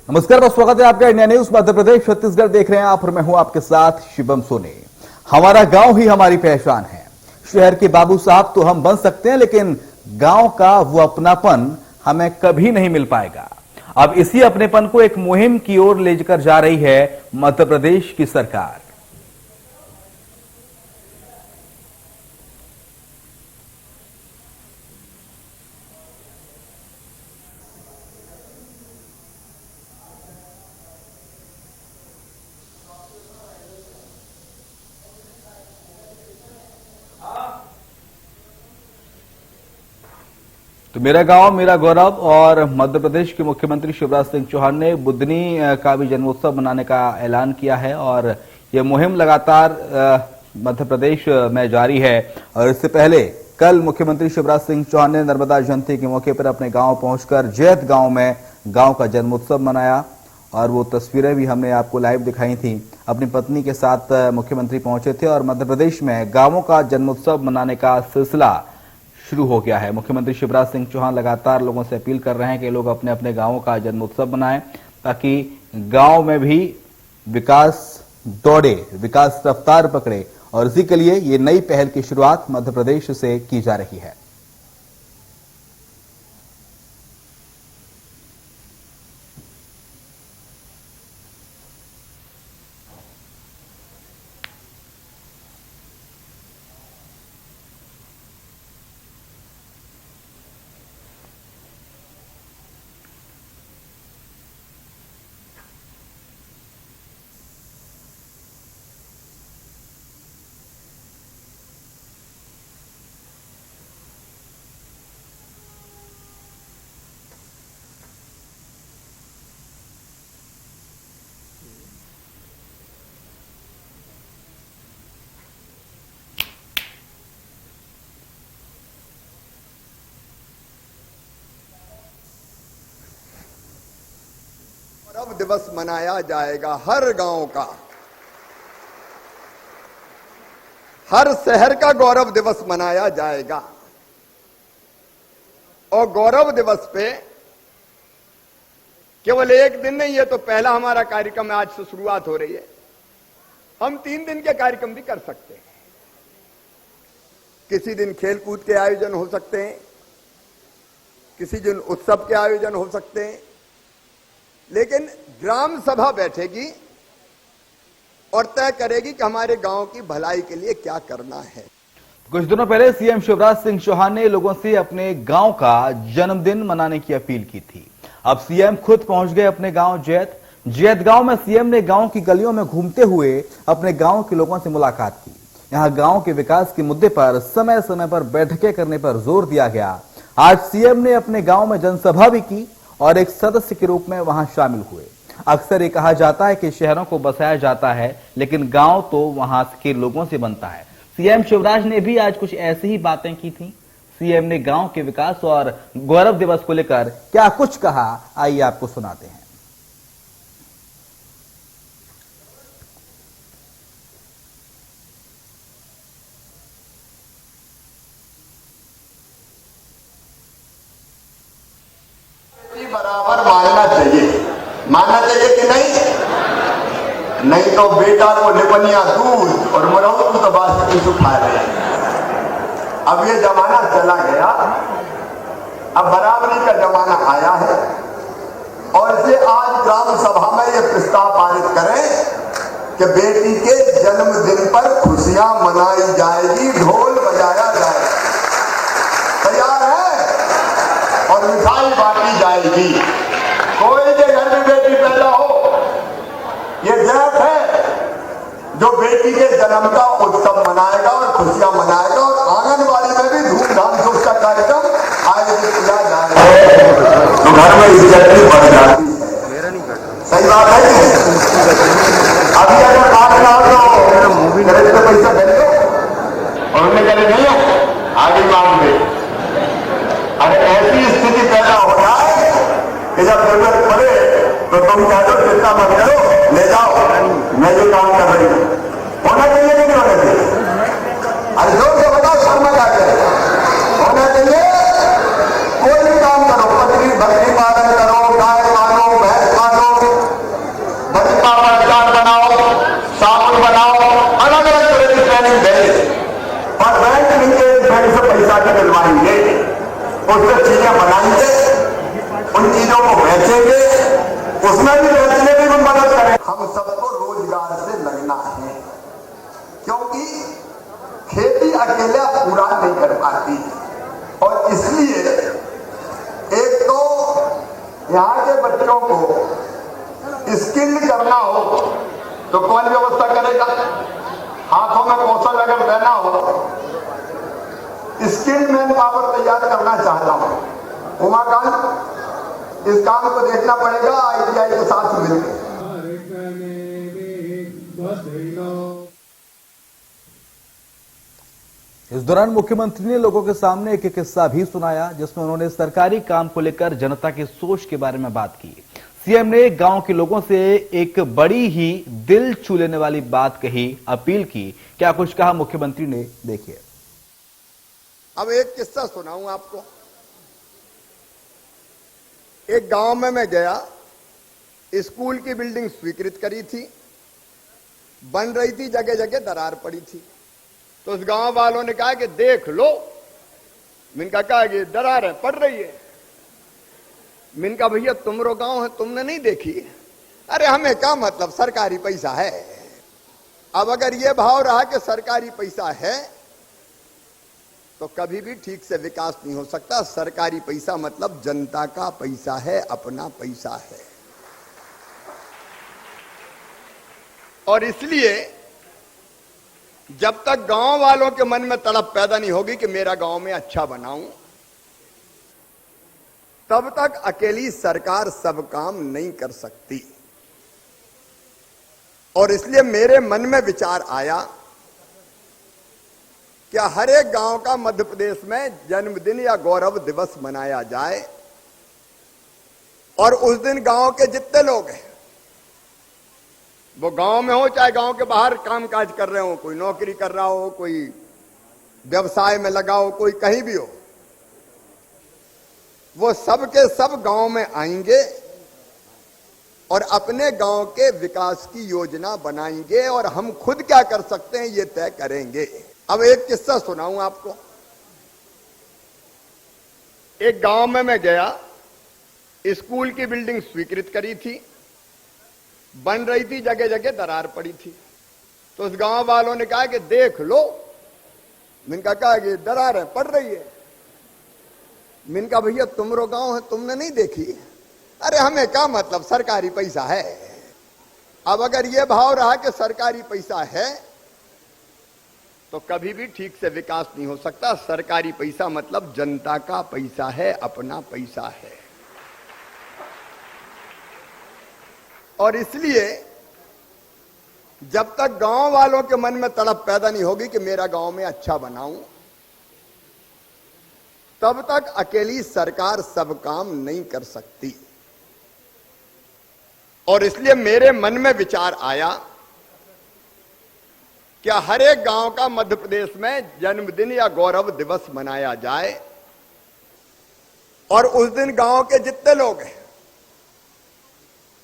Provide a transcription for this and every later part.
नमस्कार, बहुत स्वागत है आपका इंडिया न्यूज मध्य प्रदेश छत्तीसगढ़ देख रहे हैं आप और मैं हूं आपके साथ शिवम सोनी। हमारा गांव ही हमारी पहचान है। शहर के बाबू साहब तो हम बन सकते हैं, लेकिन गांव का वो अपनापन हमें कभी नहीं मिल पाएगा। अब इसी अपनेपन को एक मुहिम की ओर लेकर जा रही है मध्य प्रदेश की सरकार। तो मेरा गांव मेरा गौरव और मध्य प्रदेश के मुख्यमंत्री शिवराज सिंह चौहान ने बुदनी का भी जन्मोत्सव मनाने का ऐलान किया है और यह मुहिम लगातार मध्य प्रदेश में जारी है। और इससे पहले कल मुख्यमंत्री शिवराज सिंह चौहान ने नर्मदा जयंती के मौके पर अपने गांव पहुंचकर जैत गांव में गांव का जन्मोत्सव मनाया और वो तस्वीरें भी हमने आपको लाइव दिखाई थी। अपनी पत्नी के साथ मुख्यमंत्री पहुंचे थे और मध्य प्रदेश में गांवों का जन्मोत्सव मनाने का सिलसिला शुरू हो गया है। मुख्यमंत्री शिवराज सिंह चौहान लगातार लोगों से अपील कर रहे हैं कि लोग अपने अपने गांवों का जन्मोत्सव मनाएं ताकि गांव में भी विकास दौड़े, विकास रफ्तार पकड़े। और इसी के लिए ये नई पहल की शुरुआत मध्य प्रदेश से की जा रही है। गौरव दिवस मनाया जाएगा हर गांव का, हर शहर का गौरव दिवस मनाया जाएगा। और गौरव दिवस पे केवल एक दिन नहीं, ये तो पहला हमारा कार्यक्रम है, आज से शुरुआत हो रही है। हम 3 दिन के कार्यक्रम भी कर सकते हैं। किसी दिन खेल कूद के आयोजन हो सकते हैं, किसी दिन उत्सव के आयोजन हो सकते हैं, लेकिन ग्राम सभा बैठेगी और तय करेगी कि हमारे गांव की भलाई के लिए क्या करना है। कुछ दिनों पहले सीएम शिवराज सिंह चौहान ने लोगों से अपने गांव का जन्मदिन मनाने की अपील की थी। अब सीएम खुद पहुंच गए अपने गांव जैत गांव में। सीएम ने गांव की गलियों में घूमते हुए अपने गांव के लोगों से मुलाकात की। यहां गांव के विकास के मुद्दे पर समय समय पर बैठकें करने पर जोर दिया गया। आज सीएम ने अपने गांव में जनसभा भी की और एक सदस्य के रूप में वहां शामिल हुए। अक्सर ये कहा जाता है कि शहरों को बसाया जाता है, लेकिन गांव तो वहां के लोगों से बनता है। सीएम शिवराज ने भी आज कुछ ऐसी ही बातें की थी। सीएम ने गांव के विकास और गौरव दिवस को लेकर क्या कुछ कहा, आइए आपको सुनाते हैं। बराबर मानना चाहिए कि नहीं तो बेटा को निपनिया दूध और मरहू तो बासमती सुखा रहे। अब ये जमाना चला गया, अब बराबरी का जमाना आया है। और इसे आज ग्राम सभा में ये प्रस्ताव पारित करें कि बेटी के जन्मदिन पर खुशियां मनाई जाएगी, ढोल बजाया जाएगा। तैयार है? और मिठाई बांटी जाएगी। कोई के घर में बेटी पैदा हो, ये जैत है जो बेटी के जन्म का उत्सव मनाएगा और खुशियां मनाएगा। और आंगनबाड़ी में भी धूमधाम से उसका कार्यक्रम आयोजित किया जाएगा। तो घर में इज्जत भी बढ़ जाती है। सही बात है कि अभी अगर बात ना हो मूवी नरेश पे पैसा दे दो और उन्हें कहते नहीं है आगे मांग दे। अगर ऐसी स्थिति पैदा हो जाए कि जब जरूरत पड़े तो तुम कह दो चिंता मत करो, ले जाओ, मैं ये काम कर रही हूं। होना चाहिए कि नहीं होना चाहिए? अरे जोर से बताओ, शर्मा क्या करें? होना चाहिए। कोई भी काम करो, बकरी पालन करो, गाय पालो, भैंस पालो, उसमें भी बेचने में भी मदद करें। हम सबको रोजगार से लगना है, क्योंकि खेती अकेले पूरा नहीं कर पाती। और इसलिए एक तो यहाँ के बच्चों को स्किल करना हो तो कौन व्यवस्था करेगा? हाथों में कौशल अगर देना हो, स्किल मैन पावर तैयार करना चाहता हूं। उमाकांत, इस काम को देखना पड़ेगा ITI के साथ मिलकर। इस दौरान मुख्यमंत्री ने लोगों के सामने एक किस्सा भी सुनाया, जिसमें उन्होंने सरकारी काम को लेकर जनता की सोच के बारे में बात की। सीएम ने गांव के लोगों से एक बड़ी ही दिल छू लेने वाली बात कही, अपील की। क्या कुछ कहा मुख्यमंत्री ने, देखिए। अब एक किस्सा सुनाऊं आपको। एक गांव में मैं गया, स्कूल की बिल्डिंग स्वीकृत करी थी, बन रही थी, जगह जगह दरार पड़ी थी। तो उस गांव वालों ने कहा कि देख लो। मैंने कहा कि दरार है, पड़ रही है। मैंने कहा भैया तुमरो गांव है, तुमने नहीं देखी? अरे हमें क्या मतलब, सरकारी पैसा है। अब अगर यह भाव रहा कि सरकारी पैसा है तो कभी भी ठीक से विकास नहीं हो सकता। सरकारी पैसा मतलब जनता का पैसा है, अपना पैसा है। और इसलिए जब तक गांव वालों के मन में तड़प पैदा नहीं होगी कि मेरा गांव में अच्छा बनाऊं, तब तक अकेली सरकार सब काम नहीं कर सकती। और इसलिए मेरे मन में विचार आया कि हर एक गांव का मध्य प्रदेश में जन्मदिन या गौरव दिवस मनाया जाए, और उस दिन गांव के जितने लोग हैं, वो गांव में हो चाहे गांव के बाहर काम काज कर रहे हो, कोई नौकरी कर रहा हो, कोई व्यवसाय में लगा हो, कोई कहीं भी हो, वो सब के सब गांव में आएंगे और अपने गांव के विकास की योजना बनाएंगे, और हम खुद क्या कर सकते हैं ये तय करेंगे। अब एक किस्सा सुनाऊं आपको। एक गांव में मैं गया, स्कूल की बिल्डिंग स्वीकृत करी थी, बन रही थी, जगह जगह दरार पड़ी थी। तो उस गांव वालों ने कहा कि देख लो। मैंने कहा कि दरार है, पड़ रही है। मैंने कहा भैया तुमरो गांव है, तुमने नहीं देखी? अरे हमें क्या मतलब, सरकारी पैसा है। अब अगर यह भाव रहा कि सरकारी पैसा है तो कभी भी ठीक से विकास नहीं हो सकता। सरकारी पैसा मतलब जनता का पैसा है, अपना पैसा है। और इसलिए जब तक गांव वालों के मन में तड़प पैदा नहीं होगी कि मेरा गांव में अच्छा बनाऊं, तब तक अकेली सरकार सब काम नहीं कर सकती। और इसलिए मेरे मन में विचार आया कि हर एक गांव का मध्य प्रदेश में जन्मदिन या गौरव दिवस मनाया जाए, और उस दिन गांव के जितने लोग हैं,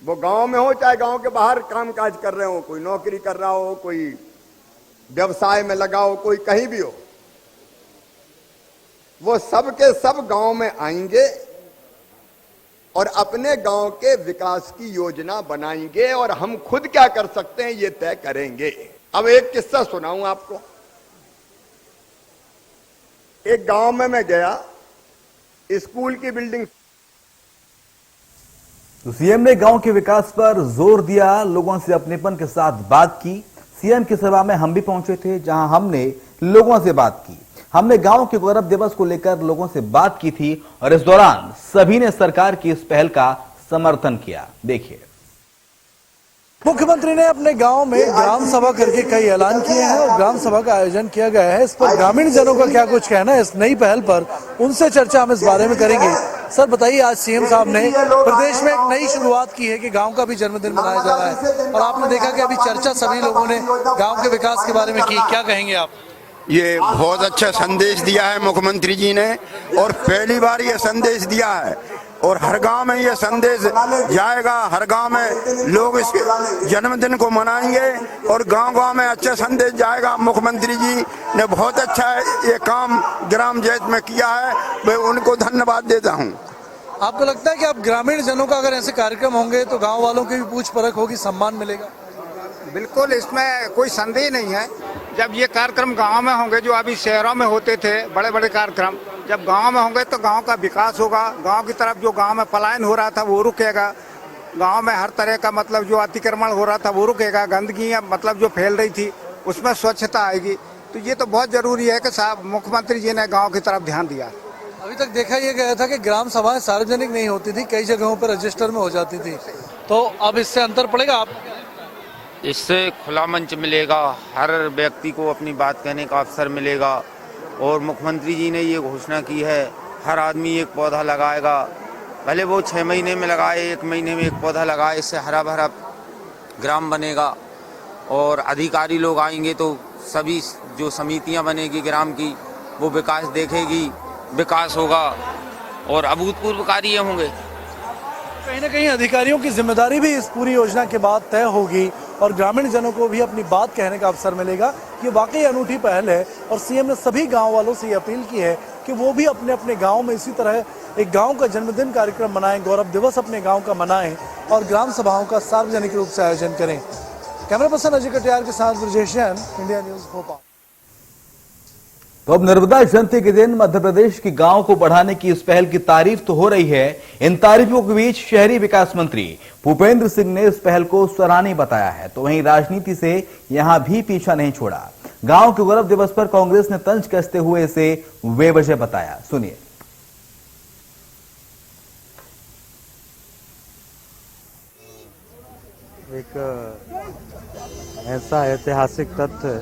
वो गांव में हो चाहे गांव के बाहर काम काज कर रहे हो, कोई नौकरी कर रहा हो, कोई व्यवसाय में लगा हो, कोई कहीं भी हो, वो सब के सब गांव में आएंगे और अपने गांव के विकास की योजना बनाएंगे, और हम खुद क्या कर सकते हैं ये तय करेंगे। अब एक किस्सा सुनाऊं आपको। एक गांव में मैं गया, स्कूल की बिल्डिंग। तो सीएम ने गांव के विकास पर जोर दिया, लोगों से अपनेपन के साथ बात की। सीएम की सभा में हम भी पहुंचे थे, जहां हमने लोगों से बात की। हमने गांव के गौरव दिवस को लेकर लोगों से बात की थी, और इस दौरान सभी ने सरकार की इस पहल का समर्थन किया। देखिए। मुख्यमंत्री ने अपने गांव में ग्राम सभा करके कई ऐलान किए हैं और ग्राम सभा का आयोजन किया गया है। इस पर ग्रामीण जनों का क्या कुछ कहना है इस नई पहल पर, उनसे चर्चा हम इस बारे में करेंगे। सर बताइए, आज सीएम साहब ने प्रदेश में एक नई शुरुआत की है कि गांव का भी जन्मदिन मनाया जा रहा है, और आपने देखा कि अभी चर्चा सभी लोगों ने गाँव के विकास के बारे में की। क्या कहेंगे आप? ये बहुत अच्छा संदेश दिया है मुख्यमंत्री जी ने, और पहली बार ये संदेश दिया है, और हर गांव में ये संदेश जाएगा। हर गांव में लोग इस जन्मदिन को मनाएंगे और गांव-गांव में अच्छा संदेश जाएगा। मुख्यमंत्री जी ने बहुत अच्छा ये काम ग्राम जैत में किया है, मैं उनको धन्यवाद देता हूं। आपको लगता है कि अब ग्रामीण जनों का अगर ऐसे कार्यक्रम होंगे तो गांव वालों की भी पूछ परख होगी, सम्मान मिलेगा? बिल्कुल, इसमें कोई संदेह नहीं है। जब ये कार्यक्रम गांव में होंगे, जो अभी शहरों में होते थे बड़े बड़े कार्यक्रम, जब गांव में होंगे तो गांव का विकास होगा। गांव की तरफ जो गांव में पलायन हो रहा था वो रुकेगा। गांव में हर तरह का मतलब जो अतिक्रमण हो रहा था वो रुकेगा। गंदगी मतलब जो फैल रही थी उसमें स्वच्छता आएगी। तो ये तो बहुत जरूरी है कि साहब मुख्यमंत्री जी ने गाँव की तरफ ध्यान दिया। अभी तक देखा यह गया था कि ग्राम सभाएं सार्वजनिक नहीं होती थी, कई जगहों पर रजिस्टर में हो जाती थी, तो अब इससे अंतर पड़ेगा? आप इससे खुला मंच मिलेगा, हर व्यक्ति को अपनी बात कहने का अवसर मिलेगा। और मुख्यमंत्री जी ने ये घोषणा की है, हर आदमी एक पौधा लगाएगा, भले वो 6 महीने में लगाए, 1 महीने में एक पौधा लगाए। इससे हरा भरा ग्राम बनेगा। और अधिकारी लोग आएंगे तो सभी जो समितियां बनेगी ग्राम की, वो विकास देखेगी, विकास होगा और अभूतपूर्व कार्य होंगे। कहीं ना कहीं अधिकारियों की जिम्मेदारी भी इस पूरी योजना के बाद तय होगी और ग्रामीण जनों को भी अपनी बात कहने का अवसर मिलेगा। ये वाकई अनूठी पहल है और सीएम ने सभी गांव वालों से ये अपील की है कि वो भी अपने अपने गांव में इसी तरह एक गांव का जन्मदिन कार्यक्रम मनाएं, गौरव दिवस अपने गांव का मनाएं और ग्राम सभाओं का सार्वजनिक रूप से आयोजन करें। कैमरा पर्सन अजय कटियार के साथ ब्रजेश जैन, इंडिया न्यूज भोपाल। तो अब नर्मदा जयंती के दिन मध्य प्रदेश के गांव को बढ़ाने की इस पहल की तारीफ तो हो रही है। इन तारीफों के बीच शहरी विकास मंत्री भूपेंद्र सिंह ने इस पहल को सराहनीय बताया है, तो वहीं राजनीति से यहां भी पीछा नहीं छोड़ा। गांव के गौरव दिवस पर कांग्रेस ने तंज कसते हुए इसे बेवजह बताया। सुनिए। एक ऐसा ऐतिहासिक तथ्य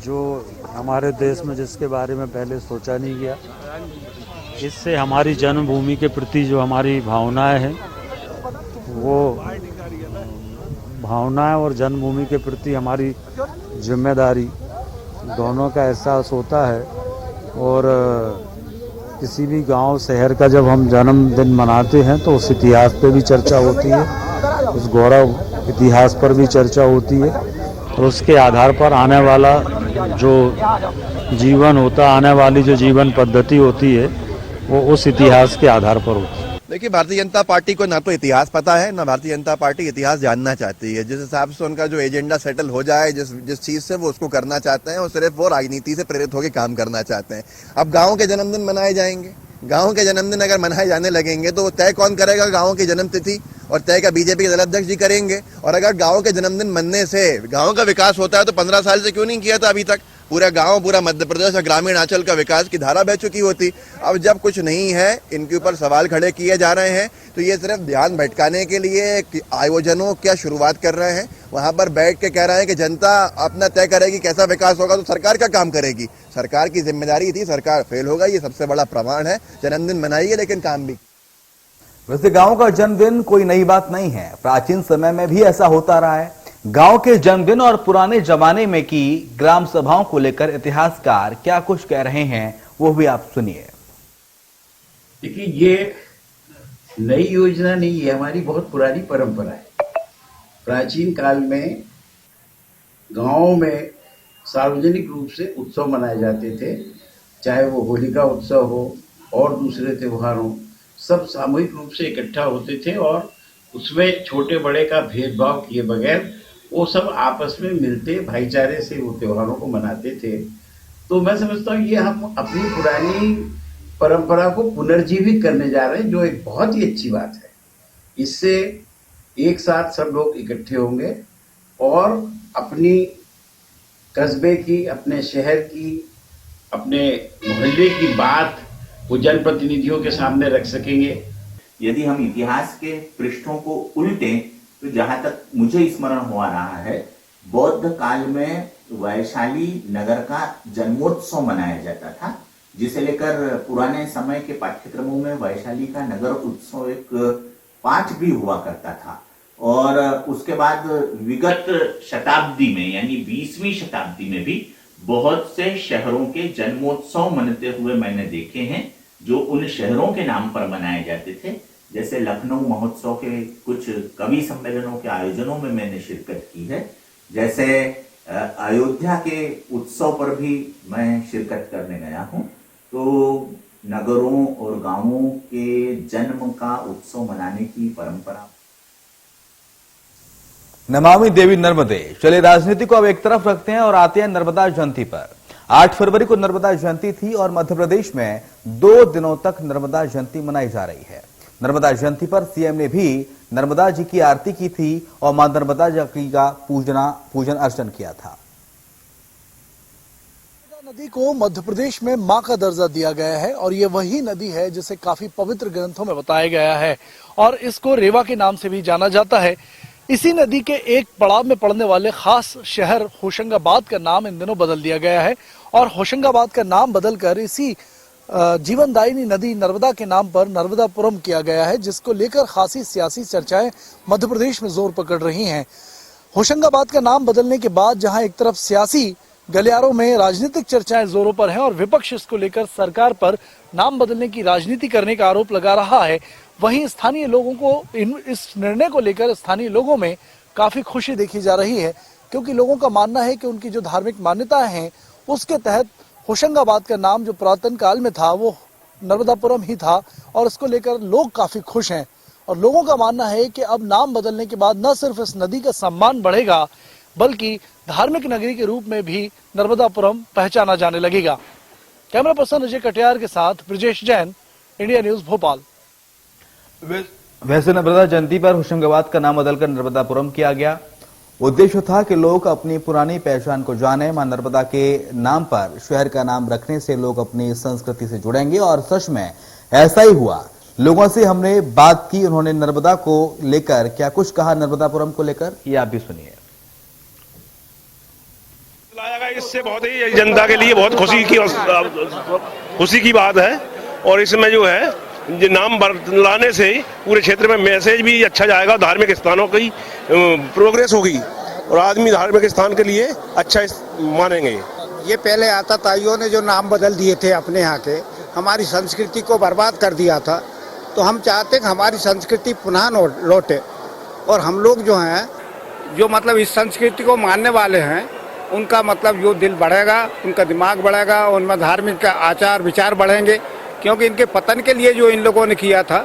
जो हमारे देश में जिसके बारे में पहले सोचा नहीं गया, इससे हमारी जन्मभूमि के प्रति जो हमारी भावनाएं हैं, वो भावनाएं और जन्मभूमि के प्रति हमारी जिम्मेदारी दोनों का एहसास होता है। और किसी भी गांव शहर का जब हम जन्मदिन मनाते हैं तो उस इतिहास पे भी चर्चा होती है, उस गौरव इतिहास पर भी चर्चा होती है और उसके आधार पर आने वाला जो जीवन होता, आने वाली जो जीवन पद्धति होती है, वो उस इतिहास के आधार पर होती है। देखिए, भारतीय जनता पार्टी को ना तो इतिहास पता है, ना भारतीय जनता पार्टी इतिहास जानना चाहती है। जिस हिसाब से उनका जो एजेंडा सेटल हो जाए, जिस चीज से वो उसको करना चाहते हैं, वो सिर्फ वो राजनीति से प्रेरित होकर काम करना चाहते हैं। अब गाँव के जन्मदिन मनाए जाएंगे, गाँव के जन्मदिन अगर मनाए जाने लगेंगे तो तय कौन करेगा? गाँव की जन्म तिथि और तय का बीजेपी के दलाध्यक्ष जी करेंगे। और अगर गाँव के जन्मदिन मनने से गाँव का विकास होता है तो 15 साल से क्यों नहीं किया था अभी तक? पूरा गांव, पूरा मध्य प्रदेश और ग्रामीण अंचल का विकास की धारा बह चुकी होती। अब जब कुछ नहीं है, इनके ऊपर सवाल खड़े किए जा रहे हैं, तो ये सिर्फ ध्यान भटकाने के लिए आयोजनों क्या शुरुआत कर रहे हैं। वहां पर बैठ के कह रहे हैं कि जनता अपना तय करेगी कैसा विकास होगा, तो सरकार का काम करेगी। सरकार की जिम्मेदारी थी, सरकार फेल होगा, ये सबसे बड़ा प्रमाण है। जन्मदिन मनाइए लेकिन काम भी। वैसे गांव का जन्मदिन कोई नई बात नहीं है, प्राचीन समय में भी ऐसा होता रहा है। गांव के जन्मदिन और पुराने जमाने में की ग्राम सभाओं को लेकर इतिहासकार क्या कुछ कह रहे हैं, वो भी आप सुनिए। देखिए, ये नई योजना नहीं है, हमारी बहुत पुरानी परंपरा है। प्राचीन काल में गांवों में सार्वजनिक रूप से उत्सव मनाए जाते थे, चाहे वो होलिका उत्सव हो और दूसरे त्योहार हो, सब सामूहिक रूप से इकट्ठा होते थे और उसमें छोटे बड़े का भेदभाव किए बगैर वो सब आपस में मिलते भाईचारे से वो त्योहारों को मनाते थे। तो मैं समझता हूँ ये हम अपनी पुरानी परंपरा को पुनर्जीवित करने जा रहे हैं, जो एक बहुत ही अच्छी बात है। इससे एक साथ सब लोग इकट्ठे होंगे और अपनी कस्बे की, अपने शहर की, अपने मोहल्ले की बात वो जनप्रतिनिधियों के सामने रख सकेंगे। यदि हम इतिहास के पृष्ठों को उल्टें तो जहां तक मुझे स्मरण हुआ रहा है, बौद्ध काल में वैशाली नगर का जन्मोत्सव मनाया जाता था, जिसे लेकर पुराने समय के पाठ्यक्रमों में वैशाली का नगर उत्सव एक पाठ भी हुआ करता था। और उसके बाद विगत शताब्दी में यानी 20वीं शताब्दी में भी बहुत से शहरों के जन्मोत्सव मनते हुए मैंने देखे हैं, जो उन शहरों के नाम पर मनाए जाते थे। जैसे लखनऊ महोत्सव के कुछ कवि सम्मेलनों के आयोजनों में मैंने शिरकत की है, जैसे अयोध्या के उत्सव पर भी मैं शिरकत करने गया हूँ। तो नगरों और गांवों के जन्म का उत्सव मनाने की परंपरा। नमामि देवी नर्मदे। चलिए राजनीति को अब एक तरफ रखते हैं और आते हैं नर्मदा जयंती पर। 8 फरवरी को नर्मदा जयंती थी और मध्य प्रदेश में 2 दिनों तक नर्मदा जयंती मनाई जा रही है। नर्मदा जयंती पर सीएम ने भी नर्मदा जी की आरती की थी और मां नर्मदा जी का पूजन अर्चन किया था। नदी को मध्य प्रदेश में मां का दर्जा दिया गया है और ये वही नदी है जिसे काफी पवित्र ग्रंथों में बताया गया है और इसको रेवा के नाम से भी जाना जाता है। इसी नदी के एक पड़ाव में पड़ने वाले खास शहर होशंगाबाद का नाम इन दिनों बदल दिया गया है और होशंगाबाद का नाम बदलकर इसी जीवनदायिनी नदी नर्मदा के नाम पर नर्मदापुरम किया गया है, जिसको लेकर खासी सियासी चर्चाएं मध्य प्रदेश में जोर पकड़ रही हैं। होशंगाबाद का नाम बदलने के बाद जहां एक तरफ सियासी गलियारों में राजनीतिक चर्चाएं जोरों पर हैं और विपक्ष इसको लेकर सरकार पर नाम बदलने की राजनीति करने का आरोप लगा रहा है, वहीं स्थानीय लोगों को इस निर्णय को लेकर स्थानीय लोगों में काफी खुशी देखी जा रही है, क्योंकि लोगों का मानना है कि उनकी जो धार्मिक मान्यताएं हैं उसके तहत होशंगाबाद का नाम जो पुरातन काल में था वो नर्मदापुरम ही था और इसको लेकर लोग काफी खुश हैं। और लोगों का मानना है कि अब नाम बदलने के बाद न सिर्फ इस नदी का सम्मान बढ़ेगा बल्कि धार्मिक नगरी के रूप में भी नर्मदापुरम पहचाना जाने लगेगा। कैमरा पर्सन अजय कटियार के साथ ब्रिजेश जैन, इंडिया न्यूज भोपाल। वैसे नर्मदा जयंती पर होशंगाबाद का नाम बदलकर नर्मदापुरम किया गया। उद्देश्य था कि लोग अपनी पुरानी पहचान को जाने। मां नर्मदा के नाम पर शहर का नाम रखने से लोग अपनी संस्कृति से जुड़ेंगे और सच में ऐसा ही हुआ। लोगों से हमने बात की, उन्होंने नर्मदा को लेकर क्या कुछ कहा, नर्मदापुरम को लेकर, ये आप भी सुनिए। इससे बहुत ही जनता के लिए बहुत खुशी की बात है और इसमें जो है ये नाम बदलाने से पूरे क्षेत्र में मैसेज भी अच्छा जाएगा, धार्मिक स्थानों की प्रोग्रेस होगी और आदमी धार्मिक स्थान के लिए अच्छा मानेंगे। ये पहले आता ताइयों ने जो नाम बदल दिए थे अपने यहाँ के, हमारी संस्कृति को बर्बाद कर दिया था, तो हम चाहते हैं कि हमारी संस्कृति पुनः लौटे और हम लोग जो हैं जो मतलब इस संस्कृति को मानने वाले हैं उनका मतलब जो दिल बढ़ेगा, उनका दिमाग बढ़ेगा, उनमें धार्मिक आचार विचार बढ़ेंगे, क्योंकि इनके पतन के लिए जो इन लोगों ने किया था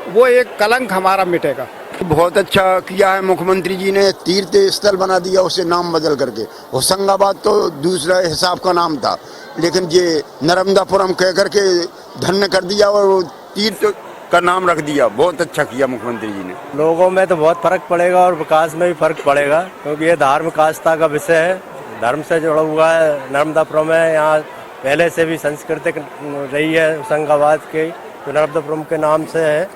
वो एक कलंक हमारा मिटेगा। बहुत अच्छा किया है मुख्यमंत्री जी ने, तीर्थ स्थल बना दिया उसे नाम बदल करके। होशंगाबाद तो दूसरा हिसाब का नाम था, लेकिन ये नर्मदापुरम कह करके धन्य कर दिया और तीर्थ का नाम रख दिया। बहुत अच्छा किया मुख्यमंत्री जी ने। लोगों में तो बहुत फर्क पड़ेगा और विकास में भी फर्क पड़ेगा, क्योंकि ये धार्मिक आस्था का विषय है, धर्म से जुड़ा हुआ है। नर्मदापुरम है, यहाँ पहले से भी सांस्कृतिक रही है होशंगाबाद के, जो नर्मदापुरम के नाम से है।